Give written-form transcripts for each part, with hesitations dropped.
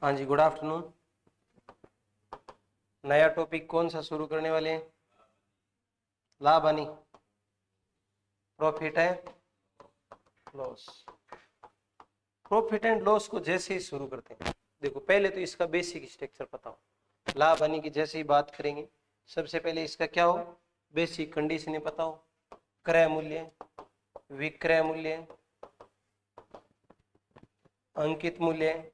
हाँ जी, good afternoon. नया topic कौन सा शुरू करने वाले हैं? लाभ हानि, प्रॉफिट है लॉस। प्रॉफिट एंड लॉस को जैसे ही शुरू करते हैं, देखो पहले तो इसका बेसिक स्ट्रक्चर पता हो। लाभ हानि की जैसे ही बात करेंगे, सबसे पहले इसका क्या हो, बेसिक कंडीशन पता हो। क्रय मूल्य, विक्रय मूल्य, अंकित मूल्य,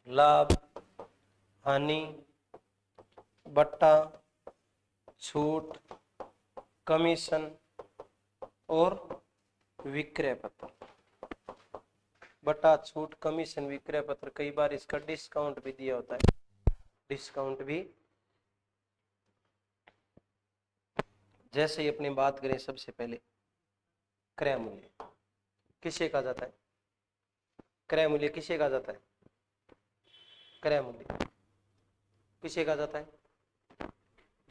लाभ हानि, बट्टा, छूट, कमीशन और विक्रय पत्र। बट्टा, छूट, कमीशन, विक्रय पत्र। कई बार इसका डिस्काउंट भी दिया होता है, डिस्काउंट भी। जैसे ही अपनी बात करें, सबसे पहले क्रय मूल्य किसे कहा जाता है? क्रय मूल्य किसे कहा जाता है? क्रय मूल्य किसे कहा जाता है?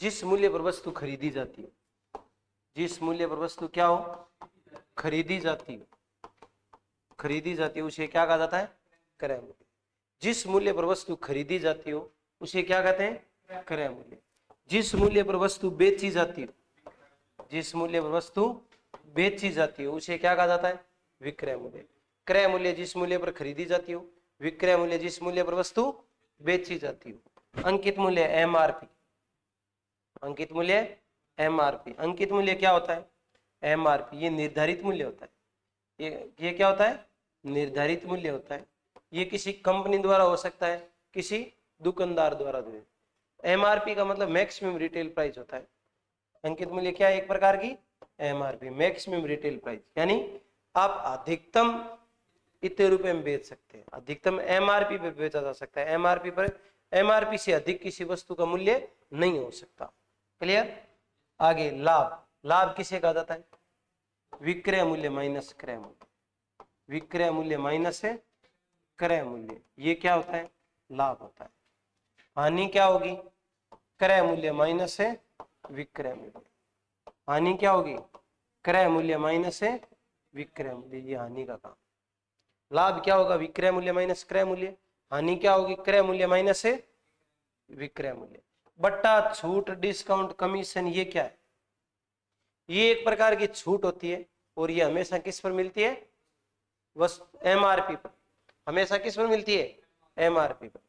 जिस मूल्य पर वस्तु खरीदी जाती है, जिस मूल्य पर वस्तु क्या हो, खरीदी जाती है, खरीदी जाती है, उसे क्या कहा जाता है? क्रय मूल्य। जिस मूल्य पर वस्तु खरीदी जाती हो उसे क्या कहते हैं? क्रय मूल्य। जिस मूल्य पर वस्तु बेची जाती हो, जिस मूल्य पर वस्तु बेची जाती हो उसे क्या कहा जाता है? विक्रय मूल्य। क्रय मूल्य जिस मूल्य पर खरीदी जाती हो, विक्रय मूल्य जिस मूल्य पर वस्तु बेची जाती हो। अंकित मूल्य एमआरपी, अंकित मूल्य एमआरपी। अंकित मूल्य क्या होता है? एमआरपी ये निर्धारित मूल्य होता है। ये क्या होता है? निर्धारित मूल्य होता है। ये किसी कंपनी द्वारा हो सकता है, किसी दुकानदार द्वारा। एमआरपी का मतलब मैक्सिमम रिटेल प्राइस होता है। अंकित मूल्य क्या है? एक प्रकार की एमआरपी, मैक्सिमम रिटेल प्राइस, यानी आप अधिकतम इतने रुपए में बेच सकते हैं, अधिकतम एमआरपी पे बेचा जा सकता है। एमआरपी पर, एमआरपी से अधिक किसी वस्तु का मूल्य नहीं हो सकता। क्लियर? आगे लाभ, लाभ किसे कहा जाता है? विक्रय मूल्य माइनस क्रय मूल्य, विक्रय मूल्य माइनस है क्रय मूल्य, ये क्या होता है? लाभ होता है। हानि क्या होगी? क्रय मूल्य माइनस है विक्रय मूल्य। हानि क्या होगी? क्रय मूल्य माइनस है विक्रय मूल्य, ये हानि का काम। लाभ क्या होगा? विक्रय मूल्य माइनस क्रय मूल्य। हानि क्या होगी? क्रय मूल्य माइनस है विक्रय मूल्य। बट्टा, छूट, डिस्काउंट, कमीशन, ये क्या है? ये एक प्रकार की छूट होती है और ये हमेशा किस पर मिलती है? एमआरपी पर। हमेशा किस पर मिलती है? एमआरपी पर।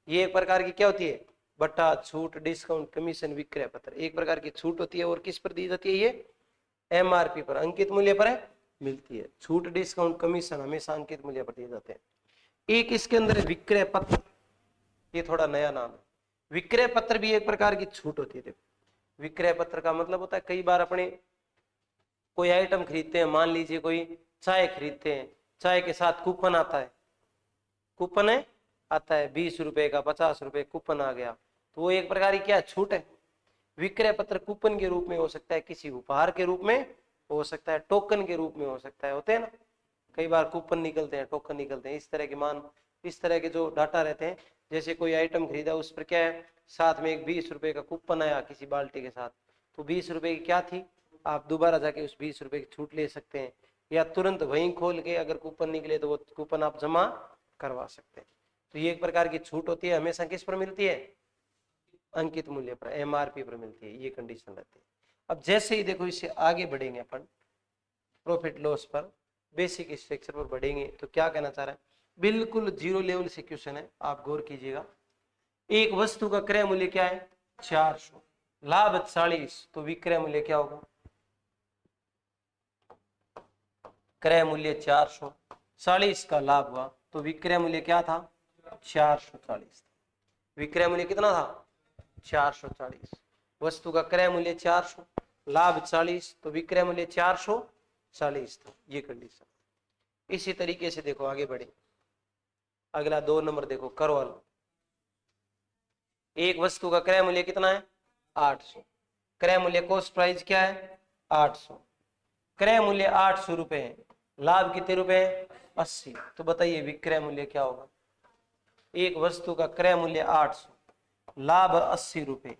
ये एक प्रकार की क्या होती है? बट्टा, छूट, डिस्काउंट, कमीशन, विक्रय पत्र, एक प्रकार की छूट होती है और किस पर दी जाती है? ये एमआरपी पर, अंकित मूल्य पर मिलती है। छूट, डिस्काउंट, कमीशन हमेशा अंकित मूल्य पर दिए जाते हैं। एक इसके अंदर विक्रय पत्र, ये थोड़ा नया नाम है। विक्रय पत्र भी एक प्रकार की छूट होती है। देखो, विक्रय पत्र का मतलब होता है, कई बार अपने कोई आइटम खरीदते हैं, मान लीजिए कोई चाय खरीदते हैं, चाय के साथ कूपन आता है, कूपन है आता है 20 रुपए का, 50 रुपए कूपन आ गया, तो वो एक प्रकार की क्या छूट है। विक्रय पत्र कूपन के रूप में हो सकता है, किसी उपहार के रूप में हो सकता है, टोकन के रूप में हो सकता है, होते हैं ना कई बार कूपन निकलते हैं, टोकन निकलते हैं, इस तरह के मान, इस तरह के जो डाटा रहते हैं। जैसे कोई आइटम खरीदा, उस पर क्या है, साथ में एक 20 रुपए का कूपन आया किसी बाल्टी के साथ, तो 20 रुपए की क्या थी, आप दोबारा जाके उस 20 रुपए की छूट ले सकते हैं, या तुरंत वहीं खोल के अगर कूपन निकले तो वो कूपन आप जमा करवा सकते हैं। तो ये एक प्रकार की छूट होती है, हमेशा किस पर मिलती है? अंकित मूल्य पर, एमआरपी पर मिलती है, ये कंडीशन रहती है। अब जैसे ही देखो इससे आगे बढ़ेंगे अपन प्रॉफिट लॉस पर, बेसिक स्ट्रक्चर पर बढ़ेंगे, तो क्या कहना चाह रहा है, बिल्कुल जीरो लेवल से क्वेश्चन है, आप गौर कीजिएगा। एक वस्तु का क्रय मूल्य क्या है? 400, लाभ 40, तो विक्रय मूल्य क्या होगा? क्रय मूल्य 400, 40 का लाभ हुआ, तो विक्रय मूल्य क्या था? 440। विक्रय मूल्य कितना था? 440। वस्तु का क्रय मूल्य 400, लाभ 40, तो विक्रय मूल्य 440 था, ये कंडीशन। इसी तरीके से देखो आगे बढ़े, अगला 2 नंबर देखो, कर वाला। एक वस्तु का क्रय मूल्य कितना है? 800। क्रय मूल्य कॉस्ट प्राइस क्या है? 800। क्रय मूल्य 800 रुपए है, लाभ कितने रुपए है? 80। तो बताइए विक्रय मूल्य क्या होगा? एक वस्तु का क्रय मूल्य 800, लाभ 80 रुपए,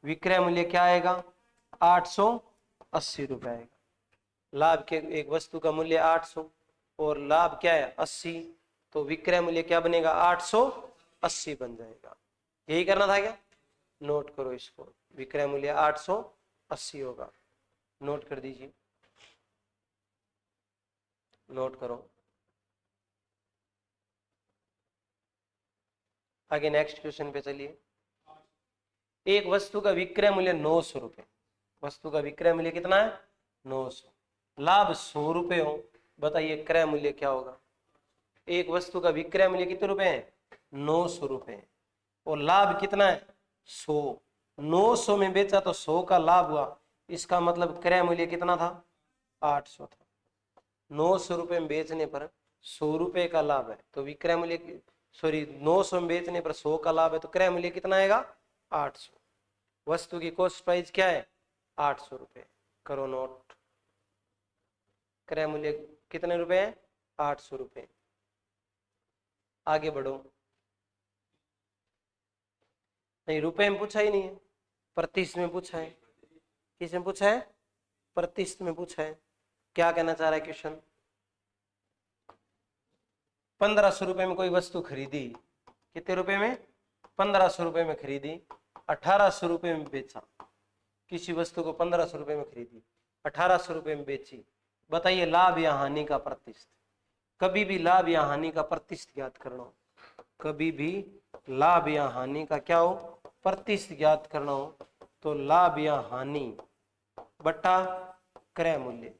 विक्रय मूल्य क्या आएगा? 880 रुपए आएगा। लाभ के, एक वस्तु का मूल्य 800, और लाभ क्या है 80, तो विक्रय मूल्य क्या बनेगा 880 बन जाएगा। यही करना था क्या? नोट करो इसको, विक्रय मूल्य 880 होगा, नोट कर दीजिए, नोट करो। आगे नेक्स्ट क्वेश्चन पे चलिए। एक वस्तु का विक्रय मूल्य 900 रुपए, वस्तु का विक्रय मूल्य कितना है 900, लाभ 100 रुपए हो, बताइए क्रय मूल्य क्या होगा? एक वस्तु का विक्रय मूल्य कितने रुपए है 900 रुपए, और लाभ कितना है 100, 900 में बेचा तो 100 का लाभ हुआ, इसका मतलब क्रय मूल्य कितना था 800 था। 900 रुपए में बेचने पर 100 रुपए का लाभ है, तो विक्रय मूल्य सॉरी 900 में बेचने पर 100 का लाभ है, तो क्रय मूल्य कितना आएगा 800। वस्तु की कॉस्ट प्राइस क्या है 800 रुपए, करो नोट। क्रय मूल्य कितने रुपए है 800 रुपए। आगे बढ़ो, नहीं रुपए में पूछा ही नहीं है, प्रतिशत में पूछा है। किस में पूछा है? प्रतिशत में पूछा है। क्या कहना चाह रहा है क्वेश्चन? 1500 रुपए में कोई वस्तु खरीदी, कितने रुपए में 1500 रुपए में खरीदी, 1800 रुपए में बेचा। किसी वस्तु को 1500 रुपए में खरीदी, 1800 रुपए में बेची, बताइए लाभ या हानि का प्रतिशत। कभी भी लाभ या हानि का प्रतिशत ज्ञात करना हो, कभी भी लाभ या हानि का क्या हो प्रतिशत ज्ञात करना हो, तो लाभ या हानि बटा क्रय मूल्य।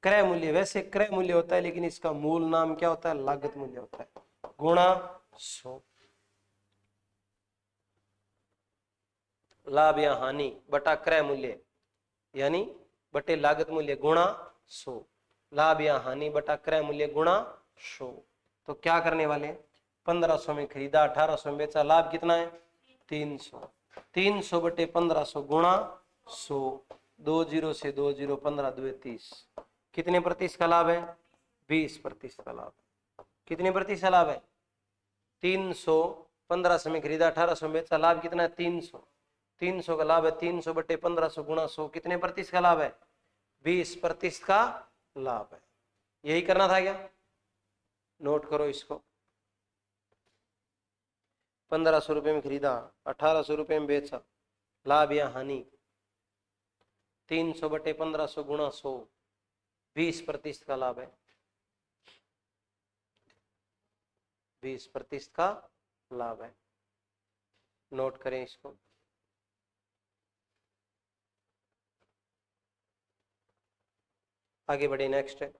क्रय मूल्य, वैसे क्रय मूल्य होता है लेकिन इसका मूल नाम क्या होता है लागत मूल्य होता है, गुणा 100। लाभ या हानि बटा क्रय मूल्य यानी बटे लागत मूल्य गुणा 100, लाभ या हानि बटा क्रय मूल्य गुणा 100। तो क्या करने वाले 1500 में खरीदा 1800 में बेचा, लाभ कितना है 300, 300 बटे 1500 गुणा 100, 2 जीरो से 2 जीरो 15 2 30, कितने प्रतिशत का लाभ है 20% का लाभ। कितने प्रतिशत का लाभ है 300, 1500 में खरीदा 1800 में बेचा, लाभ कितना है 300, 300 का लाभ है 300 बटे 1500 गुणा 100, कितने प्रतिशत का लाभ है 20% का लाभ है। यही करना था क्या? नोट करो इसको। 1500 रुपए में खरीदा 1800 रुपए में बेचा, लाभ या हानि 300 बटे 1500 गुणा 100, 20% का लाभ है, 20% का लाभ है। नोट करें इसको। आगे बढ़े, नेक्स्ट है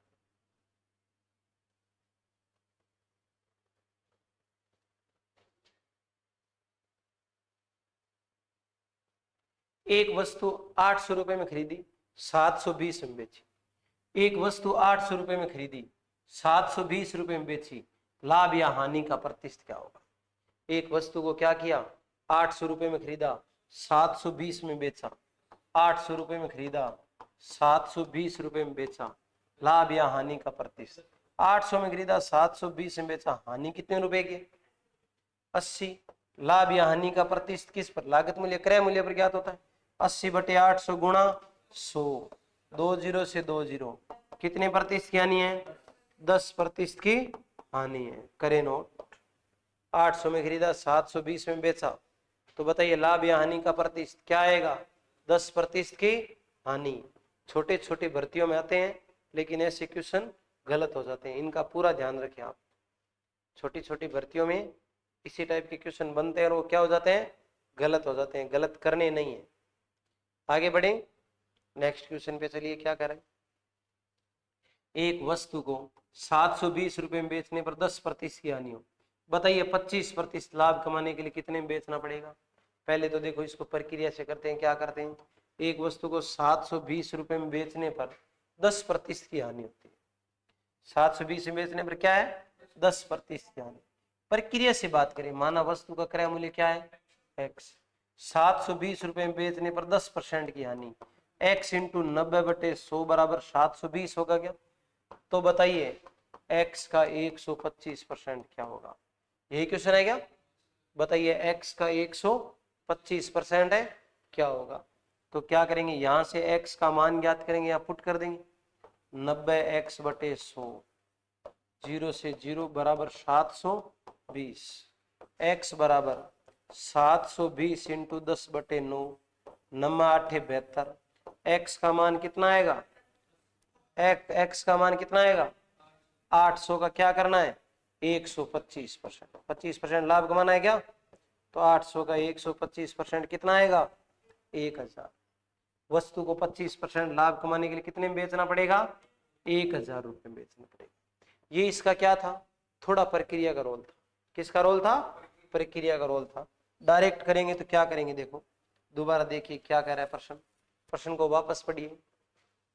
एक वस्तु 800 रुपए में खरीदी 720 में बेची, एक वस्तु 800 रुपए में खरीदी 720 रुपए में बेची, लाभ या हानि का प्रतिशत क्या होगा? एक वस्तु को क्या किया 800 रुपए में खरीदा 720 में बेचा, 800 रुपए में खरीदा 720 रुपए में बेचा, लाभ या हानि का प्रतिशत। 800 में खरीदा 720 में बेचा, हानि कितने रुपए की 80, लाभ या हानि का प्रतिशत किस पर लागत मूल्य क्रय मूल्य पर ज्ञात होता है, 80 बटे 800 गुणा 100, 2 जीरो से 2 जीरो, कितने प्रतिशत की हानि है 10% की हानि है। करें नोट। 800 में खरीदा 720 में बेचा, तो बताइए लाभ या हानि का प्रतिशत क्या आएगा 10% की हानि। छोटे छोटे भर्तियों में आते हैं लेकिन ऐसे क्वेश्चन गलत हो जाते हैं, इनका पूरा ध्यान रखें आप। छोटी छोटी भर्तियों में इसी टाइप के क्वेश्चन बनते हैं और वो क्या हो जाते हैं गलत हो जाते हैं, गलत करने नहीं है। आगे बढ़े, नेक्स्ट क्वेश्चन पे चलिए। क्या करें, एक वस्तु को 720 रुपए में बेचने पर 10% की हानि हो, बताइए 25% लाभ कमाने के लिए कितने में बेचना पड़ेगा? पहले तो देखो इसको प्रक्रिया से करते हैं। क्या करते हैं, एक वस्तु को 720 रुपए में बेचने पर 10% की हानि होती है। 720 में बेचने पर क्या है 10% की हानि। प्रक्रिया से बात करें, माना वस्तु का क्रय मूल्य क्या है x, 720 रुपए में बेचने पर 10% की हानि, x इंटू 90/100 बराबर 720 होगा क्या? तो बताइए x का 125% क्या होगा? यही क्वेश्चन है क्या? बताइए x का 125% है क्या होगा? तो क्या करेंगे, यहां से x का मान ज्ञात करेंगे या पुट कर देंगे 90x/100 0 से 0 बराबर 720। x बराबर 720 इंटू 10/9, 9×8 = 72। x का मान कितना आएगा? x का मान कितना आएगा? 800 का क्या करना है? 125%। 25% लाभ कमाना है क्या? तो 800 का 125% कितना आएगा? 1000। वस्तु को 25% लाभ कमाने के लिए कितने में बेचना पड़ेगा? 1000 रुपये में बेचना पड़ेगा। ये इसका क्या था? थोड़ा प्रक्रिया का रोल था। किसका रोल था? प्रक्रिया का रोल था। डायरेक्ट करेंगे तो क्या करेंगे? देखो दोबारा देखिए क्या कह रहा है प्रश्न। प्रश्न को वापस पढ़िए।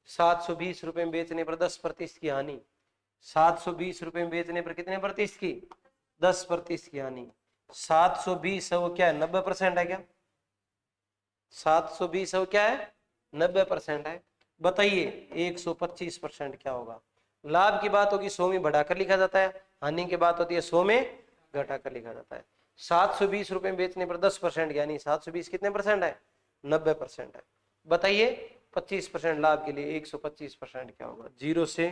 720 रुपए में बेचने पर 10% की हानि। 720 रुपए में बेचने पर कितने प्रतिशत की? 10% की हानि। 720 है वो क्या है? 90% है क्या? 720 है वो क्या है? 90% है। बताइए 125% क्या होगा? लाभ की बात होगी 100 में बढ़ाकर लिखा जाता है, हानि की बात होती है 100 में घटाकर लिखा जाता है। 720 रुपए में बेचने पर 10% यानी 720 कितने परसेंट है? 90% है। बताइए 25% लाभ के लिए 125% क्या होगा? 0 से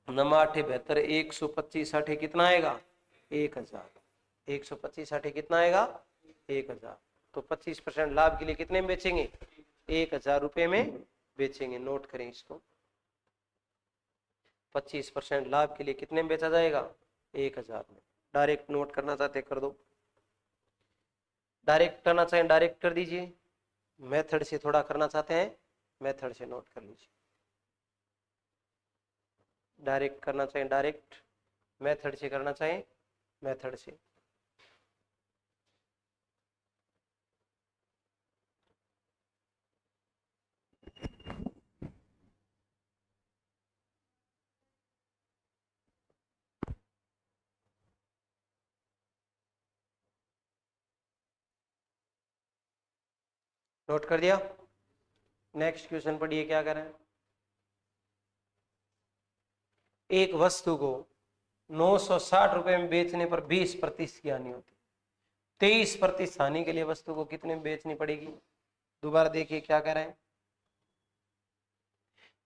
9×8 = 72, 125 कितना आएगा? 1000। 125 कितना आएगा? 1000। तो 25% लाभ के लिए कितने में बेचेंगे? 1000 रुपए में बेचेंगे। नोट करें इसको। 25% लाभ के लिए कितने में बेचा जाएगा? 1000 में। डायरेक्ट नोट करना चाहते कर दो, डायरेक्ट करना चाहें डायरेक्ट कर दीजिए, मेथड से थोड़ा करना चाहते हैं मेथड से नोट कर लीजिए। डायरेक्ट करना चाहें डायरेक्ट, मेथड से करना चाहें मेथड से। नोट कर दिया? नेक्स्ट क्वेश्चन पढ़िए क्या करें। एक वस्तु को 960 रुपए में बेचने पर 20% की हानि होती। 23% हानि के लिए वस्तु को कितने में बेचनी पड़ेगी? दोबारा देखिए क्या कह रहे हैं।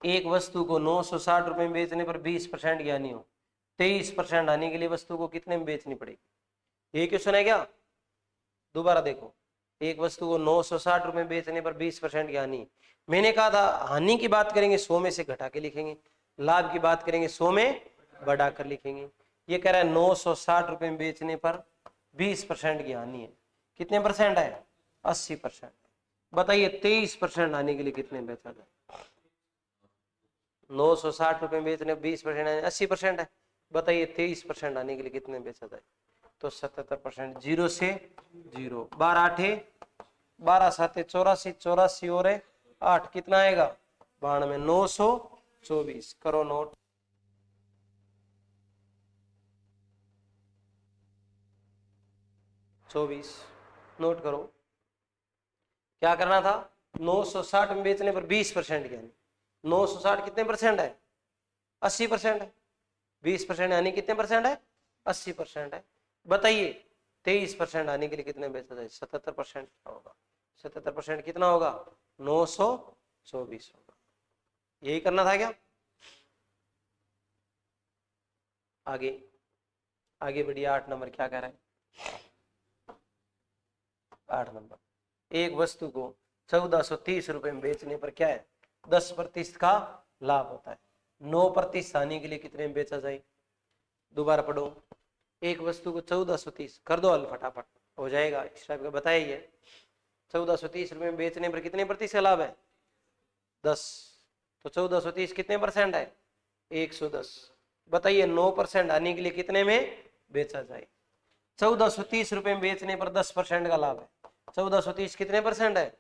एक वस्तु को 960 रुपए में बेचने पर 20% की हानि हो, 23% हानि के लिए वस्तु को कितने में बेचनी पड़ेगी? ये क्वेश्चन है क्या? दोबारा देखो, एक वस्तु को 960 रुपए में बेचने पर 20% की हानि। मैंने कहा था हानि की बात करेंगे 100 में से घटा के लिखेंगे, लाभ की बात करेंगे 100 में बढ़ा कर लिखेंगे। ये कह रहा है 960 रुपए में बेचने पर 20% की हानि है। कितने परसेंट है? 80%। बताइए 23% हानि के लिए कितने में बेचा जाए? 960 रुपए में बेचने 20% 80% है। बताइए 23% आने के लिए कितने बेचा जाए? तो 77%। 0 से 0, 12×8 = 84, 84 और 8 कितना आएगा? 92, 924। करो नोट। चौबीस नोट करो। क्या करना था? 960 में बेचने पर 20% यानी 960 कितने परसेंट है? 80% है। 20% यानी कितने परसेंट है? 80% है। बताइए 23% आने के लिए कितने बेचा जाए? 77% होगा। 77% कितना होगा? 924 होगा। यही करना था क्या? आगे आगे बढ़िए। 8 नंबर क्या कह रहा है? 8 नंबर, एक वस्तु को 1430 रुपए में बेचने पर क्या है? 10% का लाभ होता है। 9% हानि के लिए कितने में बेचा जाए? दोबारा पढ़ो। एक वस्तु को 1430 कर दो हल फटाफट हो जाएगा। इस टाइप का बताइए। 1430 रुपए में बेचने पर कितने प्रतिशत का लाभ है? 10। तो 1430 कितने परसेंट है? 110। बताइए 9% हानि के लिए कितने में बेचा जाए? 1430 रुपए में बेचने पर 10% का लाभ है। 1430 कितने परसेंट है?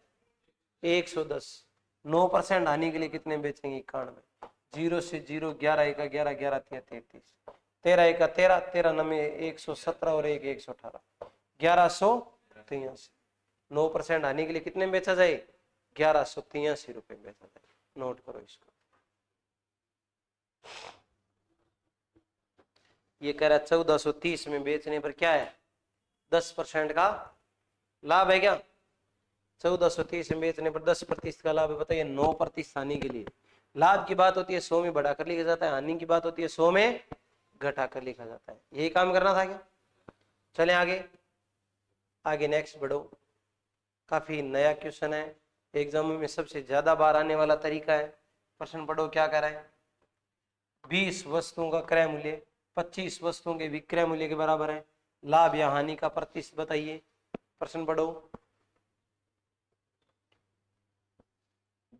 110। 9% हानि के लिए कितने बेचेंगे? 91। 0 से 0, 11 × 11, 11 × 33, 13 × 13, 13 9 117 और 1 118, 1183। 9% हानि के लिए कितने में बेचा जाए? 1183 रुपए में बेचा जाए। नोट करो इसको। ये कह रहा है 1430 में बेचने पर क्या है? 10% का लाभ है क्या? 1430 में बेचने पर 10% का लाभ है। बताइए 9% हानि के लिए लाभ की बात होती है 100 में बढ़ा कर लिखा जाता है, हानि की बात होती है 100 में घटा कर लिखा जाता है। यही काम करना था क्या? चलें आगे, आगे नेक्स्ट बढ़ो। काफी नया क्वेश्चन है, एग्जाम में सबसे ज्यादा बार आने वाला तरीका है। प्रश्न पढ़ो क्या कर रहा है। 20 वस्तुओं का क्रय मूल्य 25 वस्तुओं के विक्रय मूल्य के बराबर है, लाभ या हानि का प्रतिशत बताइए। प्रश्न पढ़ो।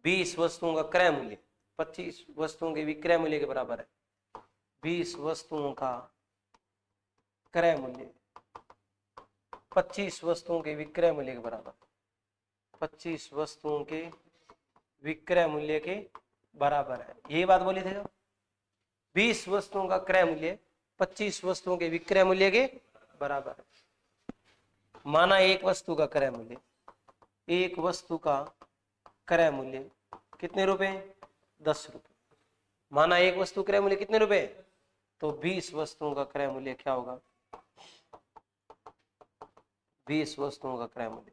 20 वस्तुओं का क्रय मूल्य 25 वस्तुओं के विक्रय मूल्य के बराबर है। 20 वस्तुओं का क्रय मूल्य 25 वस्तुओं के विक्रय मूल्य के बराबर, 25 वस्तुओं के विक्रय मूल्य के बराबर है। यही बात बोली थी। 20 वस्तुओं का क्रय मूल्य 25 वस्तुओं के विक्रय मूल्य के बराबर है। माना एक वस्तु का क्रय मूल्य, एक वस्तु का क्रय मूल्य कितने रुपए? 10 रुपए। माना एक वस्तु क्रय मूल्य कितने रुपए? तो 20 वस्तुओं का क्रय मूल्य क्या होगा? 20 वस्तुओं का क्रय मूल्य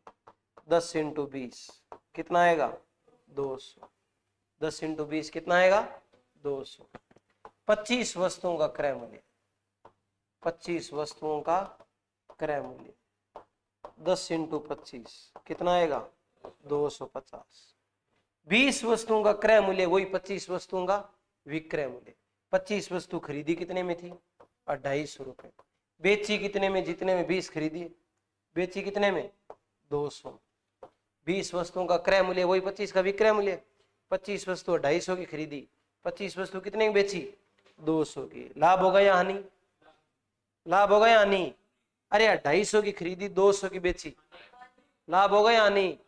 10 × 20 कितना आएगा? 200। 10 × 20 कितना आएगा? 200। 25 वस्तुओं का क्रय मूल्य, 25 वस्तुओं का क्रय मूल्य 10 × 25 कितना आएगा? 250। 20 वस्तुओं का क्रय मूल्य वही 25 वस्तुओं का विक्रय मूल्य। 25 वस्तु खरीदी कितने में थी? 250 रुपए। बेची कितने में? जितने में 20 खरीदी बेची कितने में? 200। 20 वस्तुओं का क्रय मूल्य वही 25 का विक्रय मूल्य। 25 वस्तु 250 की खरीदी, 25 वस्तु कितने की बेची? 200 की। लाभ होगा या हानि? लाभ होगा या हानि? अरे 250 की खरीदी 200 की बेची, लाभ होगा या हानि?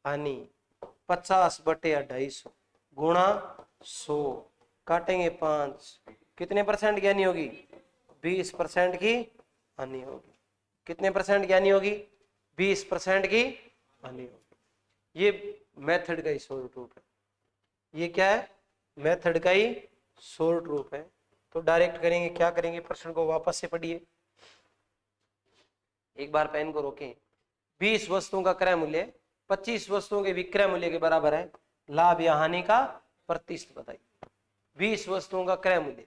हानि। 50/250 गुणा 100 काटेंगे 5, कितने परसेंट की हानि होगी? 20% की हानि होगी। कितने परसेंट की हानि होगी? 20% की हानि होगी। ये मेथड का ही शॉर्ट रूप है। ये क्या है? मेथड का ही शॉर्ट रूप है। तो डायरेक्ट करेंगे, क्या करेंगे? प्रश्न को वापस से पढ़िए, एक बार पेन को रोकें। 20 वस्तुओं का क्रय मूल्य 25 वस्तुओं के विक्रय मूल्य के बराबर है, लाभ या हानि का प्रतिशत बताइए। 20 वस्तुओं का क्रय मूल्य,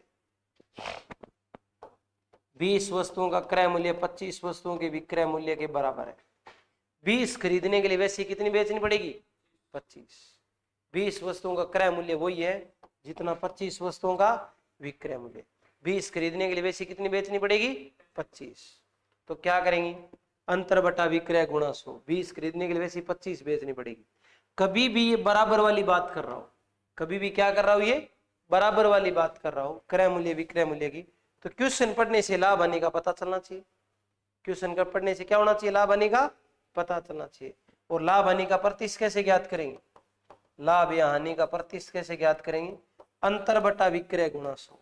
20 वस्तुओं का क्रय मूल्य 25 वस्तुओं के विक्रय मूल्य के बराबर है। 20 खरीदने के लिए वैसे कितनी बेचनी पड़ेगी? 25। 20 वस्तुओं का क्रय मूल्य वही है जितना 25 वस्तुओं का विक्रय मूल्य। 20 खरीदने के लिए वैसे कितनी बेचनी पड़ेगी? 25। तो क्या करेंगे? अंतर बटा विक्रय गुणा 100। 20 खरीदने के लिए वैसे 25 बेचनी पड़ेगी। कभी भी ये बराबर वाली बात कर रहा हूं, कभी भी क्या कर रहा हूं? ये बराबर वाली बात कर रहा हूं, क्रय मूल्य विक्रय मूल्य की। तो क्वेश्चन पढ़ने से लाभ हानि का पता चलना चाहिए। क्वेश्चन का पढ़ने से क्या होना चाहिए? लाभ हानि का पता चलना चाहिए। और लाभ हानि का प्रतिशत कैसे ज्ञात करेंगे? लाभ या हानि का प्रतिशत कैसे ज्ञात करेंगे? अंतर बटा विक्रय गुणा 100।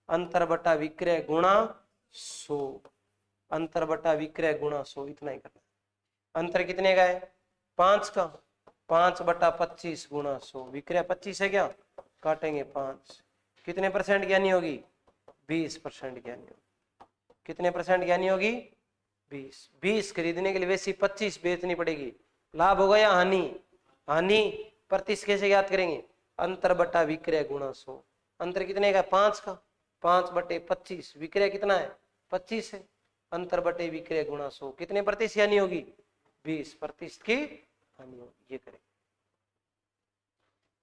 अंतर बटा विक्रय गुणा 100। अंतर बटा विक्रय गुणा 100, इतना ही करना। अंतर कितने का है? 5 का। 5/25 गुणा 100। विक्रय 25 है क्या? काटेंगे 5, कितने परसेंट की हानि होगी? 20% की हानि होगी। कितने परसेंट की हानि होगी? 20। 20 खरीदने के लिए वैसे 25 बेचनी पड़ेगी, लाभ होगा या हानि? हानि। प्रतिशत कैसे ज्ञात करेंगे? अंतर बटा विक्रय गुणा 100। अंतर कितने का? 5 का। 5/25, विक्रय कितना है? 25 है। अंतर बटे विक्रय गुणा 100, कितने प्रतिशत हानि होगी? 20% की हानि होगी। ये करें,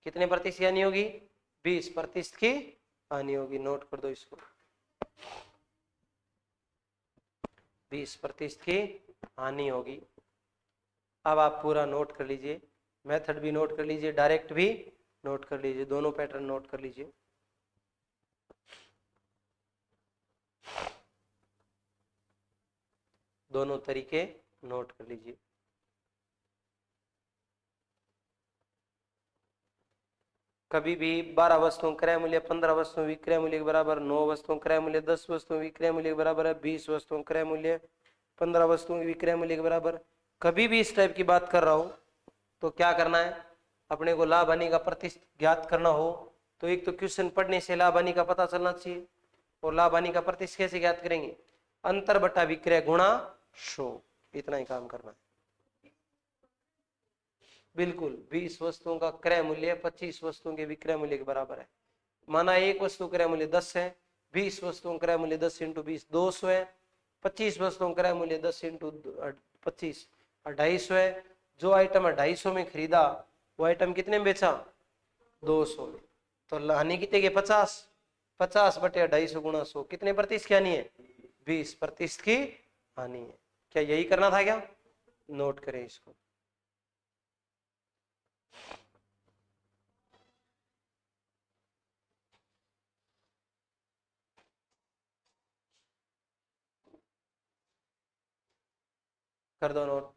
कितने प्रतिशत हानि होगी? 20% की हानि होगी। नोट कर दो इसको, 20% की हानि होगी। अब आप पूरा नोट कर लीजिए, मेथड भी नोट कर लीजिए, डायरेक्ट भी नोट कर लीजिए, दोनों पैटर्न नोट कर लीजिए। दोनों तरीके नोट कर लीजिए। कभी भी 12 वस्तुओं क्रय मूल्य 15 वस्तुओं विक्रय मूल्य के बराबर, 9 वस्तुओं क्रय मूल्य 10 वस्तुओं विक्रय मूल्य के बराबर है, 20 वस्तुओं क्रय मूल्य 15 वस्तुओं के विक्रय मूल्य के बराबर। कभी भी इस टाइप की बात कर रहा हूं तो क्या करना है? अपने को लाभ हानि का प्रतिशत ज्ञात करना हो तो एक तो क्वेश्चन पढ़ने से लाभ हानि का पता चलना चाहिए। और लाभ हानि का प्रतिशत कैसे ज्ञात करेंगे? अंतर बटा विक्रय गुणा 100, इतना ही काम करना है। बिल्कुल 20 वस्तुओं का क्रय मूल्य 25 वस्तुओं के विक्रय मूल्य के बराबर है। माना एक वस्तु क्रय मूल्य 10 है, 20 वस्तुओं का क्रय मूल्य 10 इंटू 20 200 है, 25 वस्तुओं का क्रय मूल्य 10 इंटू 25 250 है। जो आइटम 250 में खरीदा वो आइटम कितने में बेचा? 200 में। तो हानि कितने की? 50। 50 बटे 250 गुणा 100 कितने प्रतिशत की हानि है? 20% की हानि है। क्या यही करना था क्या? नोट करें इसको। कर दो नोट।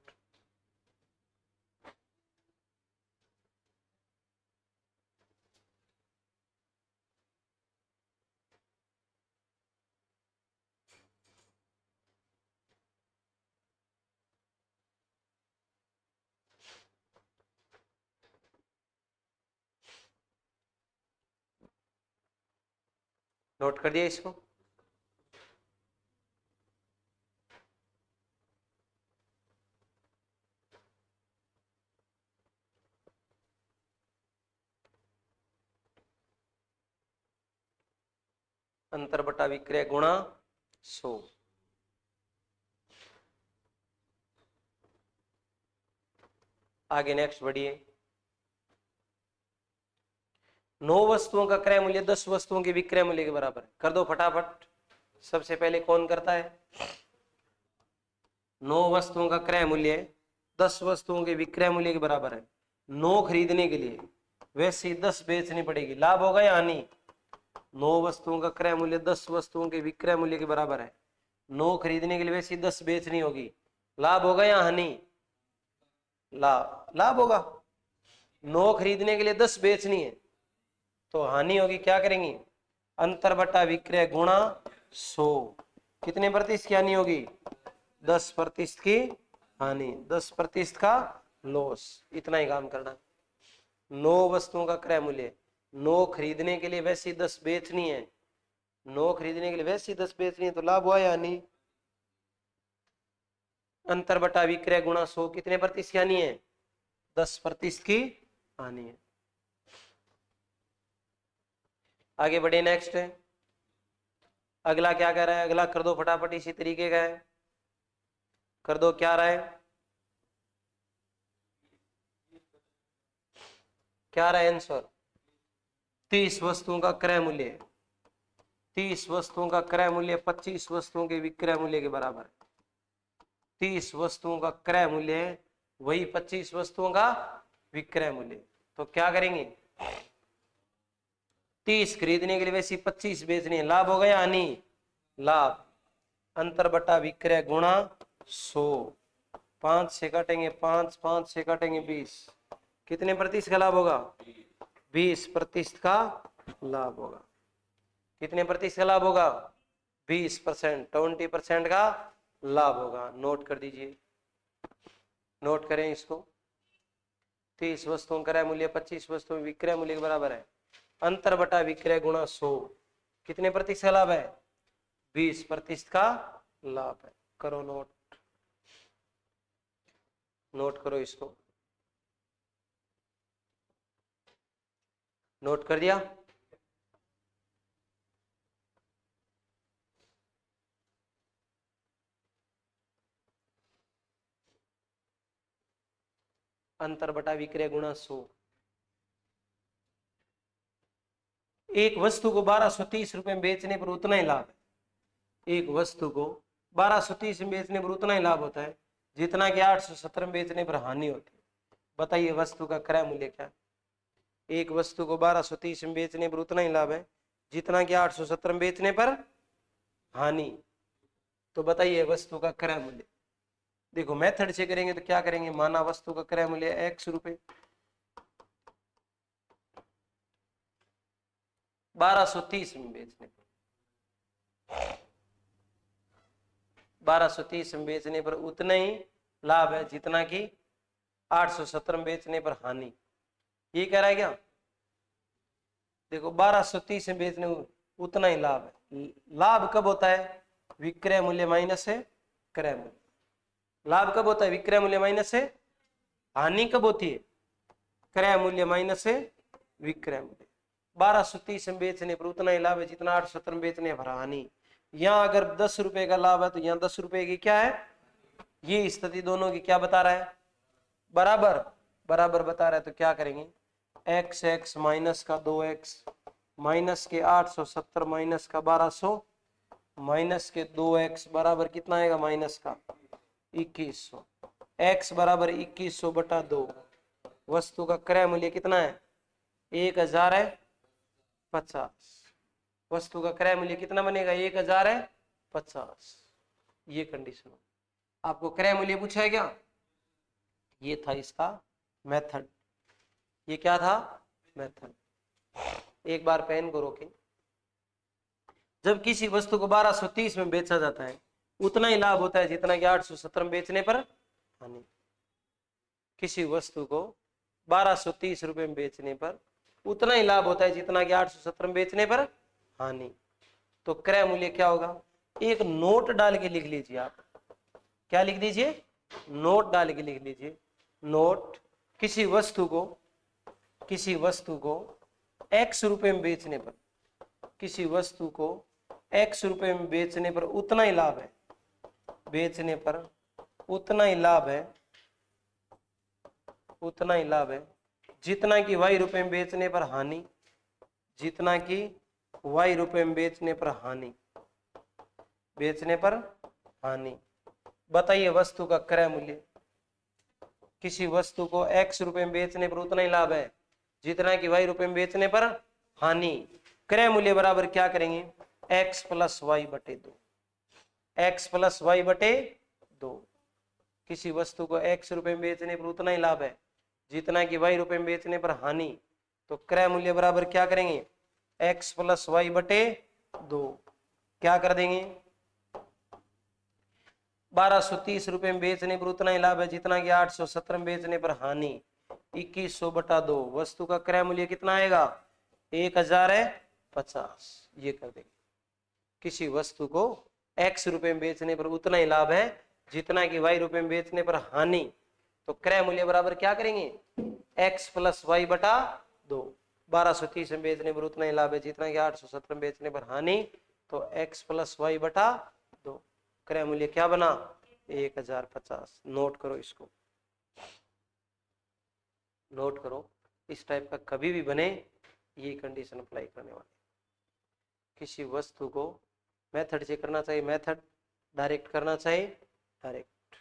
नोट कर दिया इसको। अंतर बटा विक्रय गुणा 100। आगे नेक्स्ट बढ़िए। 9 वस्तुओं का क्रय मूल्य 10 वस्तुओं के विक्रय मूल्य के बराबर है। कर दो फटाफट। सबसे पहले कौन करता है? 9 वस्तुओं का क्रय मूल्य 10 वस्तुओं के विक्रय मूल्य के बराबर है। 9 खरीदने के लिए वैसे ही 10 बेचनी पड़ेगी। लाभ होगा या हानि? 9 वस्तुओं का क्रय मूल्य 10 वस्तुओं के विक्रय मूल्य के बराबर है। 9 खरीदने के लिए वैसे ही 10 बेचनी होगी। लाभ होगा या हानि? लाभ। लाभ होगा। 9 खरीदने के लिए 10 बेचनी है तो हानि होगी। क्या करेंगी? अंतर बटा विक्रय गुणा 100 कितने प्रतिशत की हानि होगी? 10% की हानि, 10% का लॉस। इतना ही काम करना। 9 वस्तुओं का क्रय मूल्य, 9 खरीदने के लिए वैसे ही 10 बेचनी है। 9 खरीदने के लिए वैसे ही 10 बेचनी है तो लाभ हुआ या हानि? अंतर बटा विक्रय गुणा 100 कितने प्रतिशत की हानि है? 10% की हानि है। आगे बढ़े नेक्स्ट। अगला क्या कह रहा है? अगला कर दो फटाफट, इसी तरीके का है। कर दो। क्या रहा है? क्या रहा है आंसर? 30 वस्तुओं का क्रय मूल्य, 30 वस्तुओं का क्रय मूल्य 25 वस्तुओं के विक्रय मूल्य के बराबर है। 30 वस्तुओं का क्रय मूल्य वही 25 वस्तुओं का विक्रय मूल्य। तो क्या करेंगे? 30 खरीदने के लिए वैसी 25 बेचनी है। लाभ होगा या हानि? लाभ। अंतर बटा विक्रय गुणा 100। 5 से काटेंगे 5, 5 से काटेंगे 20 कितने प्रतिशत का लाभ होगा? 20% का लाभ होगा। कितने प्रतिशत का लाभ होगा? 20%, 20% का लाभ होगा। नोट कर दीजिए। नोट करें इसको। 30 वस्तुओं क्रय मूल्य 25 वस्तुओं विक्रय मूल्य के बराबर है। अंतर बटा विक्रय गुणा 100 कितने प्रतिशत का लाभ है? 20% का लाभ है। करो नोट। नोट करो इसको। नोट कर दिया? अंतर बटा विक्रय गुणा 100। एक वस्तु को 1230 रुपए में बेचने पर उतना ही लाभ है। एक वस्तु को 1230 में बेचने पर उतना ही लाभ होता है जितना कि 870 में बेचने पर हानि होती है। बताइए वस्तु का क्रय मूल्य क्या है? एक वस्तु को 1230 में बेचने पर उतना ही लाभ है जितना कि 870 में बेचने पर हानि। तो बताइए वस्तु का क्रय मूल्य। देखो मेथड से करेंगे तो क्या करेंगे? माना वस्तु का क्रय मूल्य x रुपए, 1230 में बेचने पर, 1230 में बेचने पर उतना ही लाभ है जितना कि 870 में बेचने पर हानि। ये कह रहा है क्या? देखो 1230 में बेचने उतना ही लाभ है। लाभ कब होता है? विक्रय मूल्य माइनस है क्रय मूल्य। लाभ कब होता है? विक्रय मूल्य माइनस है। हानि कब होती है? क्रय मूल्य माइनस विक्रय मूल्य। 1230 में बेचने पर उतना ही लाभ है जितना 870 में बेचने पर हानि। यहाँ अगर 10 रुपए का लाभ है तो यहाँ 10 रुपए की क्या है, ये स्थिति दोनों की क्या बता रहा है, बराबर बराबर बता रहा है। तो क्या करेंगे, एक्स एक्स माइनस का 2x माइनस के 870 माइनस का 1200 माइनस के 2x बराबर कितना आएगा, माइनस का 2100। x बराबर 2100 बटा 2। वस्तु का क्रय मूल्य कितना है, 1050। वस्तु का क्रय मूल्य कितना बनेगा, 1050। ये कंडीशन आपको क्रय मूल्य पूछा है क्या, ये था इसका मेथड। ये क्या था, मेथड। एक बार पेन को रोकें। जब किसी वस्तु को 1230 में बेचा जाता है उतना ही लाभ होता है जितना कि 870 में बेचने पर हानि। किसी वस्तु को 1230 रुपए में बेचने पर उतना ही लाभ होता है जितना कि 870 में बेचने पर हानि। तो क्रय मूल्य क्या होगा, एक नोट डाल के लिख लीजिए आप। क्या लिख दीजिए, नोट डाल के लिख लीजिए। नोट किसी वस्तु को x रुपए में बेचने पर, किसी वस्तु को x रुपए में बेचने पर उतना ही लाभ है, बेचने पर उतना ही लाभ है, उतना ही लाभ है जितना कि y रुपए में बेचने पर हानि, जितना कि y रुपए में बेचने पर हानि, बेचने पर हानि। बताइए वस्तु का क्रय मूल्य। किसी वस्तु को x रुपए में बेचने पर उतना ही लाभ है जितना कि y रुपए में बेचने पर हानि। क्रय मूल्य बराबर क्या करेंगे, x प्लस वाई बटे 2। x प्लस वाई बटे 2। किसी वस्तु को x रुपए में बेचने पर उतना ही लाभ है जितना कि y रुपए में बेचने पर हानि। तो क्रय मूल्य बराबर क्या करेंगे, x प्लस वाई बटे 2। क्या कर देंगे, 1230 रुपए में बेचने पर उतना ही लाभ है जितना कि 870 में बेचने पर हानि। 2100 बटा 2। वस्तु का क्रय मूल्य कितना आएगा, 1050। ये कर देंगे। किसी वस्तु को x रुपए में बेचने पर उतना ही लाभ है जितना कि y रुपए में बेचने पर हानि। तो क्रय मूल्य बराबर क्या करेंगे, x प्लस वाई बटा 2। 1230 में बेचने पर उतना ही लाभ है जितना कि 870 में बेचने पर हानि। तो x प्लस वाई बटा 2। क्रय मूल्य क्या बना, 1050। नोट करो इसको, नोट करो। इस टाइप का कभी भी बने ये कंडीशन अप्लाई करने वाले। किसी वस्तु को मेथड से करना चाहिए, मेथड डायरेक्ट करना चाहिए, डायरेक्ट।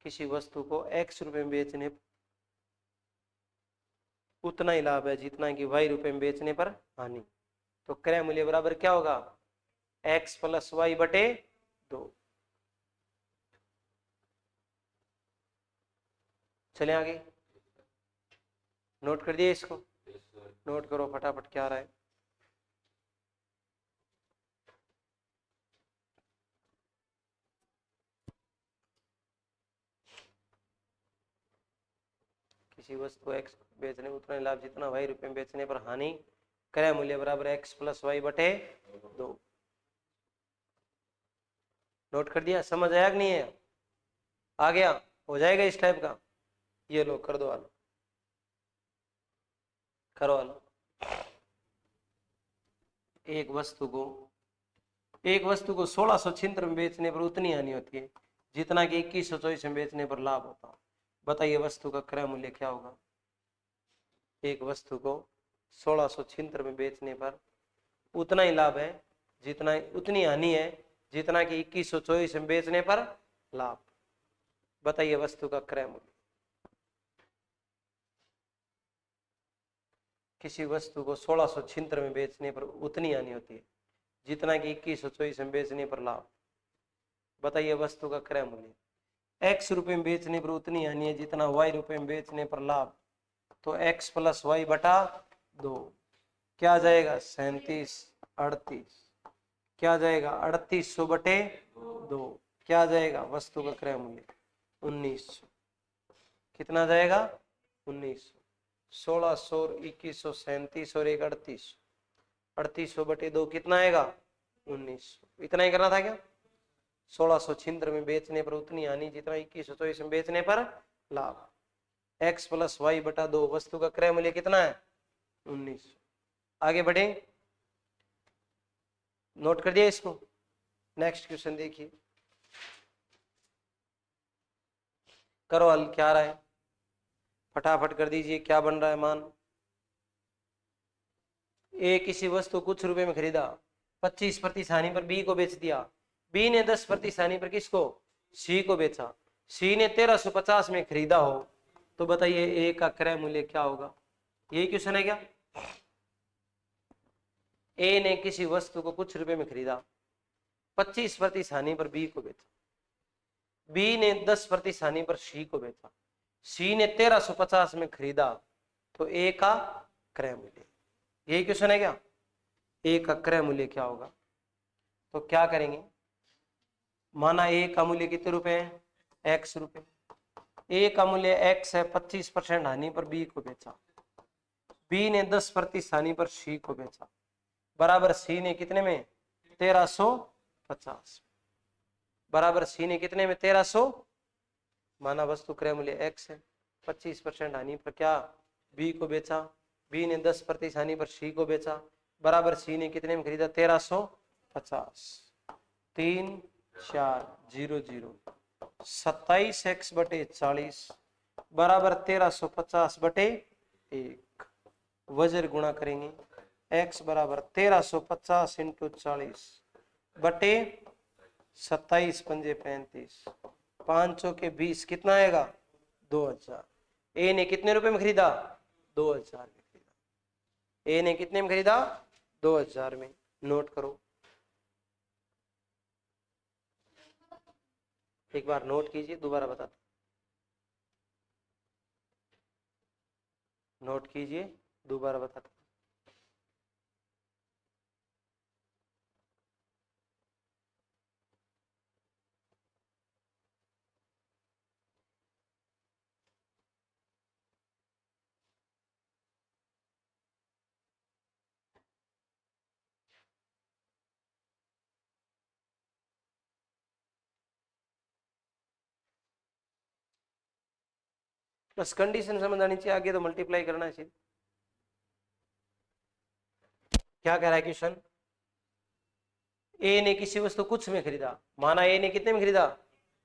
किसी वस्तु को x रुपए में बेचने उतना ही लाभ है जितना कि y रुपए में बेचने पर हानि। तो क्रय मूल्य बराबर क्या होगा, x प्लस वाई बटे 2। चले आगे, नोट कर दिए इसको, नोट करो फटाफट क्या आ रहा है। किसी वस्तु x बेचने उतना ही लाभ जितना y रुपए में बेचने पर हानि। क्रय मूल्य बराबर x प्लस वाई बटे 2। नोट कर दिया, समझ आया कि नहीं है, आ गया, हो जाएगा इस टाइप का। ये लो कर दो आलो, करो आलो। एक वस्तु को 1676 में बेचने पर उतनी हानि होती है जितना कि 2124 में बेचने पर लाभ होता है। बताइए वस्तु का क्रय मूल्य क्या होगा। एक वस्तु को 1676 में बेचने पर उतना ही लाभ है जितना, उतनी हानि है जितना कि 2124 में बेचने पर लाभ। बताइए वस्तु का क्रय मूल्य। किसी वस्तु को 1676 में बेचने पर उतनी हानि होती है जितना कि 2124 में बेचने पर लाभ। बताइए वस्तु का क्रय मूल्य। x रुपए में बेचने पर उतनी हानि है जितना y रुपए में बेचने पर लाभ। तो x प्लस वाई बटा 2। क्या आ जाएगा, 37 38। क्या आ जाएगा, 3800 बटे 2। क्या आ जाएगा, वस्तु का क्रय मूल्य 1900। कितना जाएगा, 1900। 1600 2100 37 और 1 3800। 3800 बटे 2 कितना आएगा, 1900। इतना ही करना था क्या। 1676 में बेचने पर उतनी हानि जितना 2124 में बेचने पर लाभ। x प्लस वाई बटा 2, वस्तु का क्रय मूल्य कितना है 1900। आगे बढ़े, नोट कर दिया इसको। नेक्स्ट क्वेश्चन देखिए, करो हल, क्या आ रहा है फटाफट कर दीजिए, क्या बन रहा है मान। ए किसी वस्तु कुछ रुपए में खरीदा, 25 प्रति हानि पर बी को बेच दिया। बी ने 10 प्रति हानि पर किसको, सी को बेचा। सी ने 1350 में खरीदा हो, तो बताइए ए का क्रय मूल्य क्या होगा। यही क्वेश्चन है क्या। ए ने किसी वस्तु को कुछ रुपए में खरीदा, 25 प्रति हानि पर बी को बेचा। बी ने 10 प्रति हानि पर सी को बेचा। सी ने 1350 में खरीदा, तो ए का क्रय मूल्य, यही क्वेश्चन है क्या, ए का क्रय मूल्य क्या होगा। तो क्या करेंगे, माना ए का मूल्य कितने रुपए है, एक्स रुपए। ए का मूल्य एक्स है, 25% हानि पर बी को बेचा। बी ने 10 प्रति हानि पर सी को बेचा, बराबर सी ने कितने में 1350, बराबर सी ने कितने में 1300। माना वस्तु क्रय मूल्य एक्स है, 25% हानि पर क्या बी को बेचा। बी ने 10 प्रति हानि पर सी को बेचा, बराबर सी ने कितने में खरीदा 1350। 3 4 0 0, 27x बटे 40 बराबर 1350 बटे 1। वजर गुणा करेंगे, x बराबर 1350 इंटू 40 बटे 27 पंजे 35, 500 के 20 कितना आएगा 2000। ए ने कितने रुपए में खरीदा 2000 में खरीदा। ए ने कितने में खरीदा 2000 में। नोट करो, एक बार नोट कीजिए, दोबारा बताता, नोट कीजिए, दोबारा बताता। बस कंडीशन समझ आनी चाहिए, आगे तो मल्टीप्लाई करना चाहिए। क्या कह रहा है क्वेश्चन, ए ने किसी वस्तु कुछ में खरीदा, माना ए ने कितने में खरीदा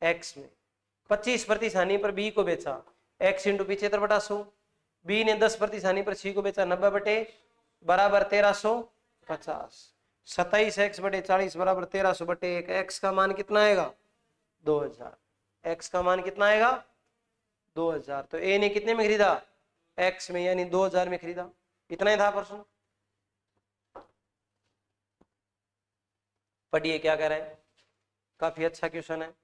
एक्स में, 25 प्रति हानि पर बी को बेचा, एक्स इंटू 75 बटा 100। बी ने 10 प्रति हानि पर सी को बेचा, 90 बटे बराबर 1350। 27 एक्स बटे 40 बराबर 1300 बटे 1। एक्स का मान कितना आएगा 2000। एक्स का मान कितना आएगा 2000। तो ए ने कितने में खरीदा एक्स में, यानी 2000 में खरीदा। इतना ही था प्रश्न। पढ़िए क्या कह रहा है, काफी अच्छा क्वेश्चन है।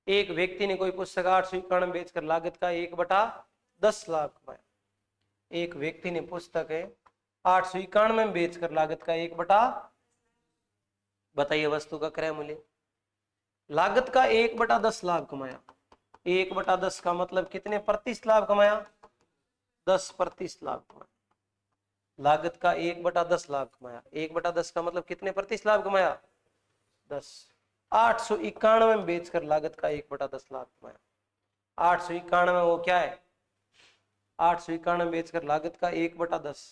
एक व्यक्ति ने कोई पुस्तक 891 बेचकर लागत का 1/10 लाख कमाया। एक व्यक्ति ने पुस्तक है 891 में बेचकर लागत का 1/, बताइए वस्तु का क्रय मूल्य। लागत का 1/10 लाख कमाया, 1/10 का मतलब कितने प्रतिशत लाभ कमाया 10% लाभ कमाया। लागत का 1/10 लाख कमाया, 1/10 का मतलब कितने प्रतिशत लाभ कमाया 10। 891 में बेचकर लागत का 1/10 लाख कमाया। 891 वो क्या है, 891 बेचकर लागत का 1/10।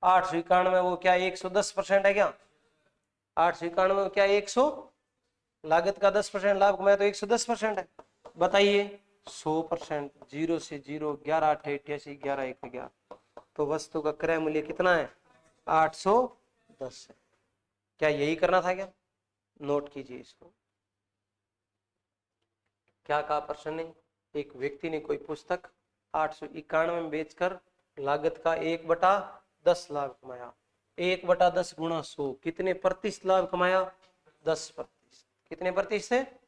891 वो क्या 110% है क्या, 891 क्या 100, लागत का 10% लाभ कमाया तो 110% है। बताइए 100%, 0 से 0, 11 8 88, 11 1 11, तो वस्तु का क्रय मूल्य कितना है 810 है। क्या यही करना था क्या, नोट कीजिए इसको। क्या कहा प्रश्न ने, एक व्यक्ति ने कोई पुस्तक 891 में बेचकर लागत का 1/10 लाभ कमाया। 1/10 गुणा 100 कितने प्रतिशत लाभ कमाया 10%। कितने प्रतिशत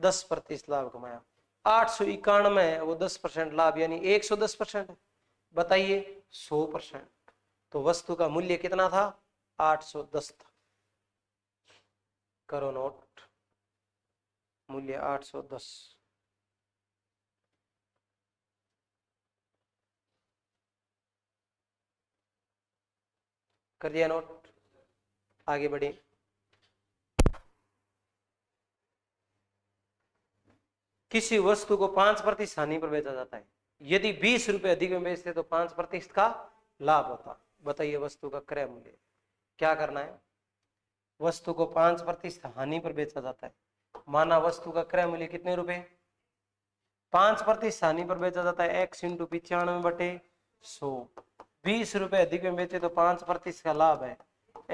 10% लाभ कमाया। 891 है वो 10% लाभ यानी 110% है। बताइए 100%, तो वस्तु का मूल्य कितना था 810 था। करो नोट, मूल्य 810। कर दिया नोट, आगे बढ़े। किसी वस्तु को 5% हानि पर बेचा जाता है, यदि 20 रुपए अधिक में बेचते तो 5% का लाभ होता। बताइए वस्तु का क्रय मूल्य क्या करना है। वस्तु को 5% हानि पर बेचा जाता है, माना वस्तु का क्रय मूल्य कितने रुपए, 5% हानि पर बेचा जाता है, x इंटू 95/100। 20 रुपए अधिक में बेचे तो 5% का लाभ है,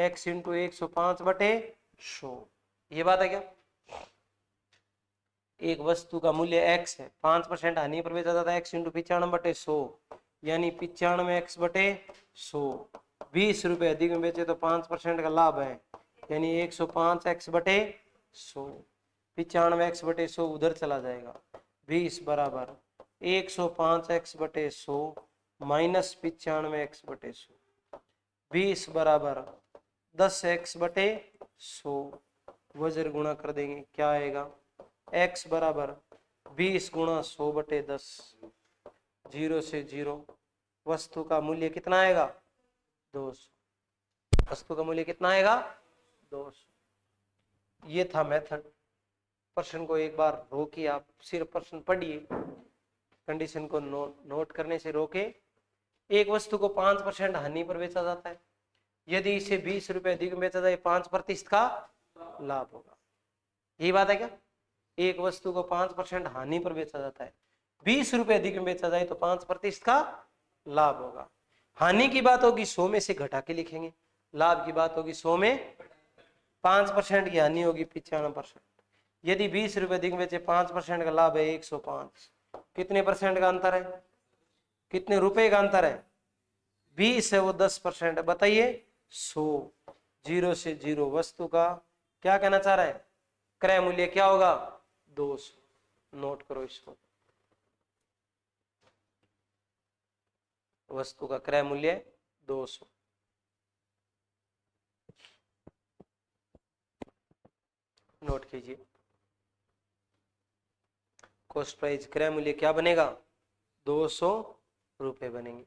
x इंटू 105/100। ये बात है क्या। एक वस्तु का मूल्य x है, 5% हानि पर बेचा जाता है, x इंटू 95/100 यानी 95x/100। 20 रुपए अधिक में बेचे तो 5% का लाभ है, यानी 105x/100। 95x/100 उधर चला जाएगा, 20 बराबर 105x/100 माइनस 95x/100। 20 बराबर 10x/100। वज्र गुणा कर देंगे, क्या आएगा, x बराबर 20 गुणा 100/10। 0 से 0। वस्तु का मूल्य कितना आएगा, 200। वस्तु का मूल्य कितना आएगा, 200। ये था मेथड। प्रश्न को एक बार रोकिए, आप सिर्फ प्रश्न पढ़िए, कंडीशन को नोट करने से रोके। एक वस्तु को 5% हानि पर बेचा जाता है, यदि इसे 20 रुपए अधिक बेचा जाए 5% का लाभ होगा। यही बात है क्या। एक वस्तु को 5% हानि पर बेचा जाता है, 20 रुपए अधिक में बेचा जाए तो 5% का लाभ होगा। हानि की बात होगी 100 में से घटा के लिखेंगे, लाभ की बात होगी 100 में 5% की हानि होगी 95%। यदि 20 रुपए अधिक बेचे 5% का लाभ है 105। कितने परसेंट का अंतर है, कितने रुपए का अंतर है, 20 है वो 10% है। बताइए 100। 0 से 0। वस्तु का क्या कहना चाह रहा है, क्रय मूल्य क्या होगा, 200। नोट करो इसको, वस्तु का क्रय मूल्य 200। नोट कीजिए, कॉस्ट प्राइस क्रय मूल्य क्या बनेगा, 200 रुपए बनेंगे।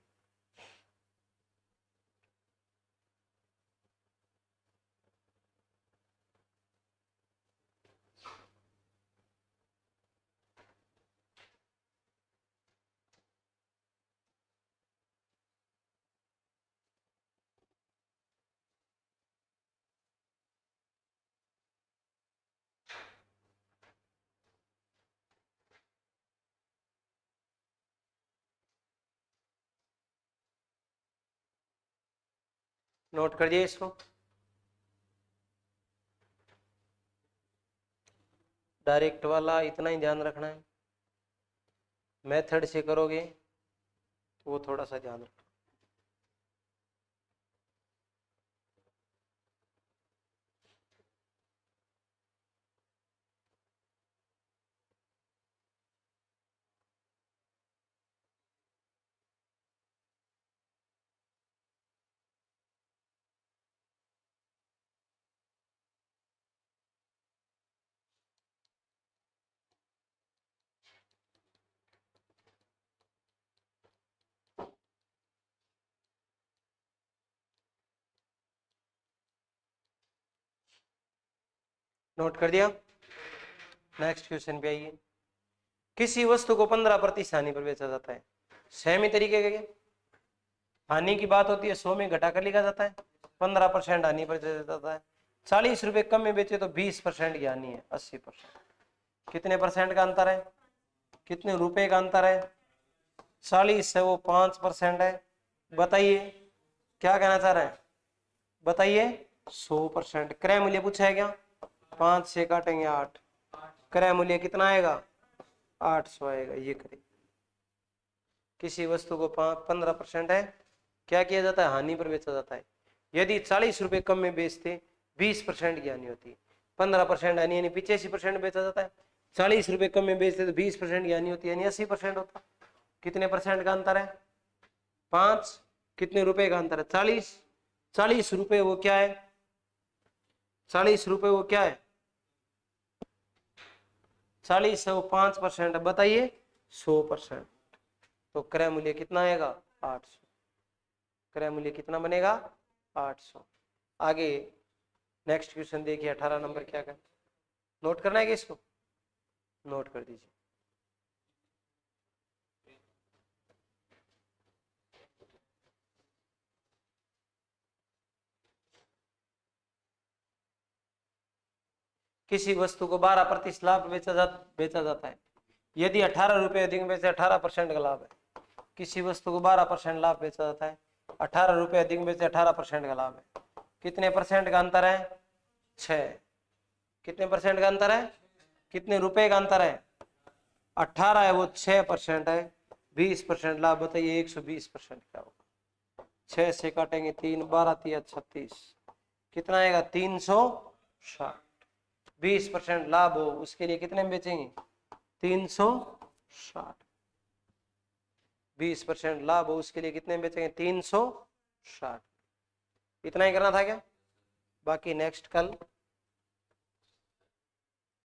नोट कर दिए इसको। डायरेक्ट वाला इतना ही ध्यान रखना है, मेथड से करोगे तो वो थोड़ा सा ध्यान रखना। नोट कर दिया। नेक्स्ट क्वेश्चन पे आइए। किसी वस्तु को 15% हानि पर बेचा जाता है, सेम ही तरीके के हानि की बात होती है 100 में घटा कर लिखा जाता है, 15% हानि पर बेचा जाता है। 40 रुपए कम में बेचे तो 20% की हानि है, 80%। कितने परसेंट का अंतर है, कितने रुपए का अंतर है, 40 है वो 5% है। बताइए क्या कहना चाह रहे हैं, बताइए 100%। क्रय मूल्य पूछा है क्या, 5 से काटेंगे 8, क्रय मूल्य कितना आएगा, 800 आएगा। ये करें, किसी वस्तु को 15% है, क्या किया जाता है, हानि पर बेचा जाता है। यदि 40 रुपए कम में बेचते 20% की हानि होती है। 15% हानि यानी 85% बेचा जाता है। 40 रुपए कम में बेचते तो 20% की हानि होती है, यानी 80% होता। कितने परसेंट का अंतर है, 5। कितने रुपए का अंतर है, 40। 40 रुपए वो क्या है, 40 रुपए वो क्या है, 40 है वो 5% है। बताइए 100%। तो क्रय मूल्य कितना आएगा, 800। क्रय मूल्य कितना बनेगा, 800। आगे नेक्स्ट क्वेश्चन देखिए, 18 नंबर क्या कर, नोट करना है कि इसको, नोट कर दीजिए। किसी वस्तु को 12% लाभ बेचा जाता है। यदि 18 रुपये अधिक बेचे 18% का लाभ है। किसी वस्तु को 12% लाभ बेचा जाता है, 18 रुपये अधिक बेचे 18% का लाभ है। कितने परसेंट का अंतर है? 6। कितने परसेंट का अंतर है? कितने रुपए का अंतर है? 18 है वो 6% है, 20% लाभ। बताइए 120% क्या होगा? 6 से काटेंगे 3, 12 तिया 36, कितना आएगा? 360। 20% लाभ हो उसके लिए कितने में बेचेंगे? 360। 20% लाभ हो उसके लिए कितने में बेचेंगे? 360। इतना ही करना था क्या? बाकी नेक्स्ट कल